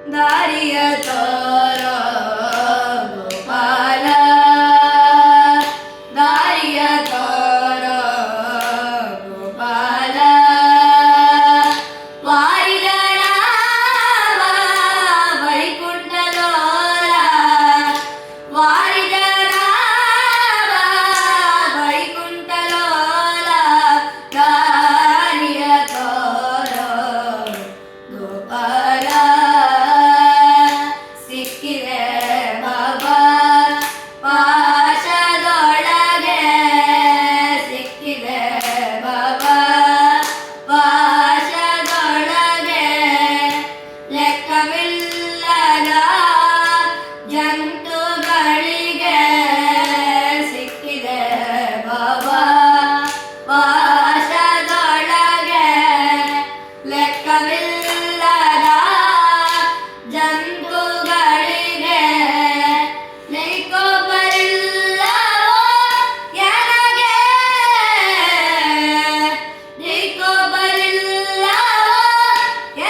ದಾರಿಯ ತೋರೋ ಗೋಪಾಲ, ದಾರಿಯ ತೋರೋ ಗೋಪಾಲ. ವಾರಿದರಾಮ ವೈಕುಂಠಲೋಲ, ವಾರಿದರಾಮ ವೈಕುಂಠಲೋಲ. ದಾರಿಯ ತೋರೋ ಗೋಪಾಲ. ಸಿಕ್ಕಿದೆ ಬಾಬಾ ಪಾಶದೊಳಗೆ, ಸಿಕ್ಕಿದೆ ಬಾಬಾ ಪಾಶದೊಳಗೆ. ಲೆಕ್ಕವಿಲ್ಲದ ಜಂತುಗಳಿಗೆ ಸಿಕ್ಕಿದೆ ಬಾಬಾ ಪಾಶದೊಳಗೆ. ಲೆಕ್ಕವಿಲ್ಲದ ಜಂತುಗಳಿಗೆ ಲೈಕೋ ಬರಿಲ್ಲವೋ ಎನಗೆ, ಲೈಕೋ ಬರಿಲ್ಲವೋ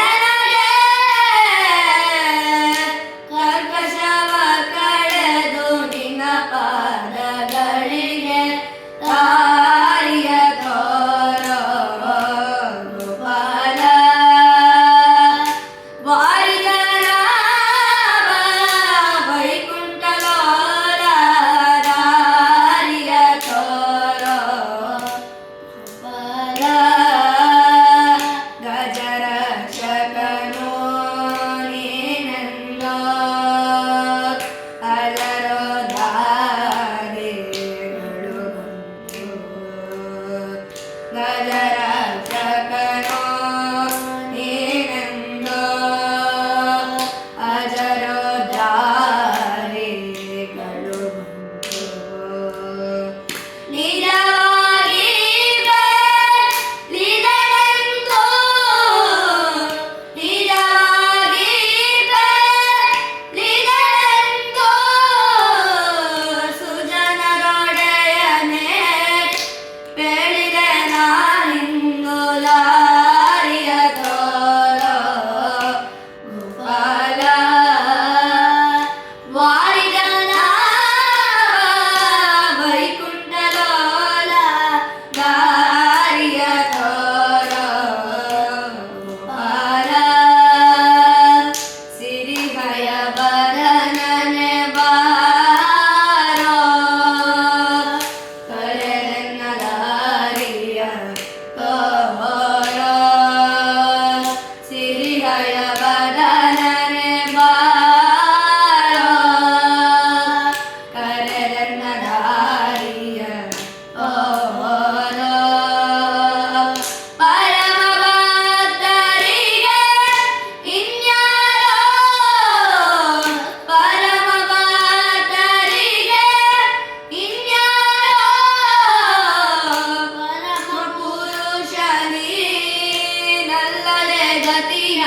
ಎನಗೆ. ಕರ್ಕಶವ ಕಳೆದು ನಿನ್ನ ಪಾದಗಳಿಗೆ. ದಾರಿಯ ತೋರೋ ಗೋಪಾಲ, ವಾರಿದರಾಮ ವೈಕುಂಠಲೋಲ. ದಾರಿಯ ತೋರೋ ಗೋಪಾಲ. ಗಜರಕ್ಷಕನು ನೀನೆಂದೋ ಅಲರೋ ದಾರಿಗಳು ಬಂತು. ಗಜರಕ್ಷಕನು ನೀನೆಂದೋ ಅಜರೋ ದಾರಿಗಳು ಬಂತು. ನಿಜವಾಗಿ ಬೆಳೆದನೆಂದು, ನಿಜವಾಗಿ ಬೆಳೆದನೆಂದು ಸುಜನರೊಡೆಯನೇ ಹೇಳಿದೆ ನಾನಿಂದು. ದಾರಿಯ ತೋರೋ ಗೋಪಾಲ. ವಾರಿದರಾಮ ವೈಕುಂಠಲೋಲ. ದಾರಿಯ ತೋರೋ ಗೋಪಾಲ. ಸಿರಿಹಯ ಬರನನೆ ಬಾರೋ, ಕರೆದೆನ್ನ ದಾರಿಯ ತೋರೋ. ಸಿರಿಹಯ ಬರನನೆ ಬಾರೋ, ಕರೆದೆನ್ನ ದಾರಿಯ ತೋರೋ. ಪರಮ ಭಕ್ತರಿಗೆ ಇನ್ಯಾರೋ, ಪರಮ ಭಕ್ತರಿಗೆ ಇನ್ಯಾರೋ. ಪರಮ ಪುರುಷ ನೀನಲ್ಲದೆ ಗತಿಯ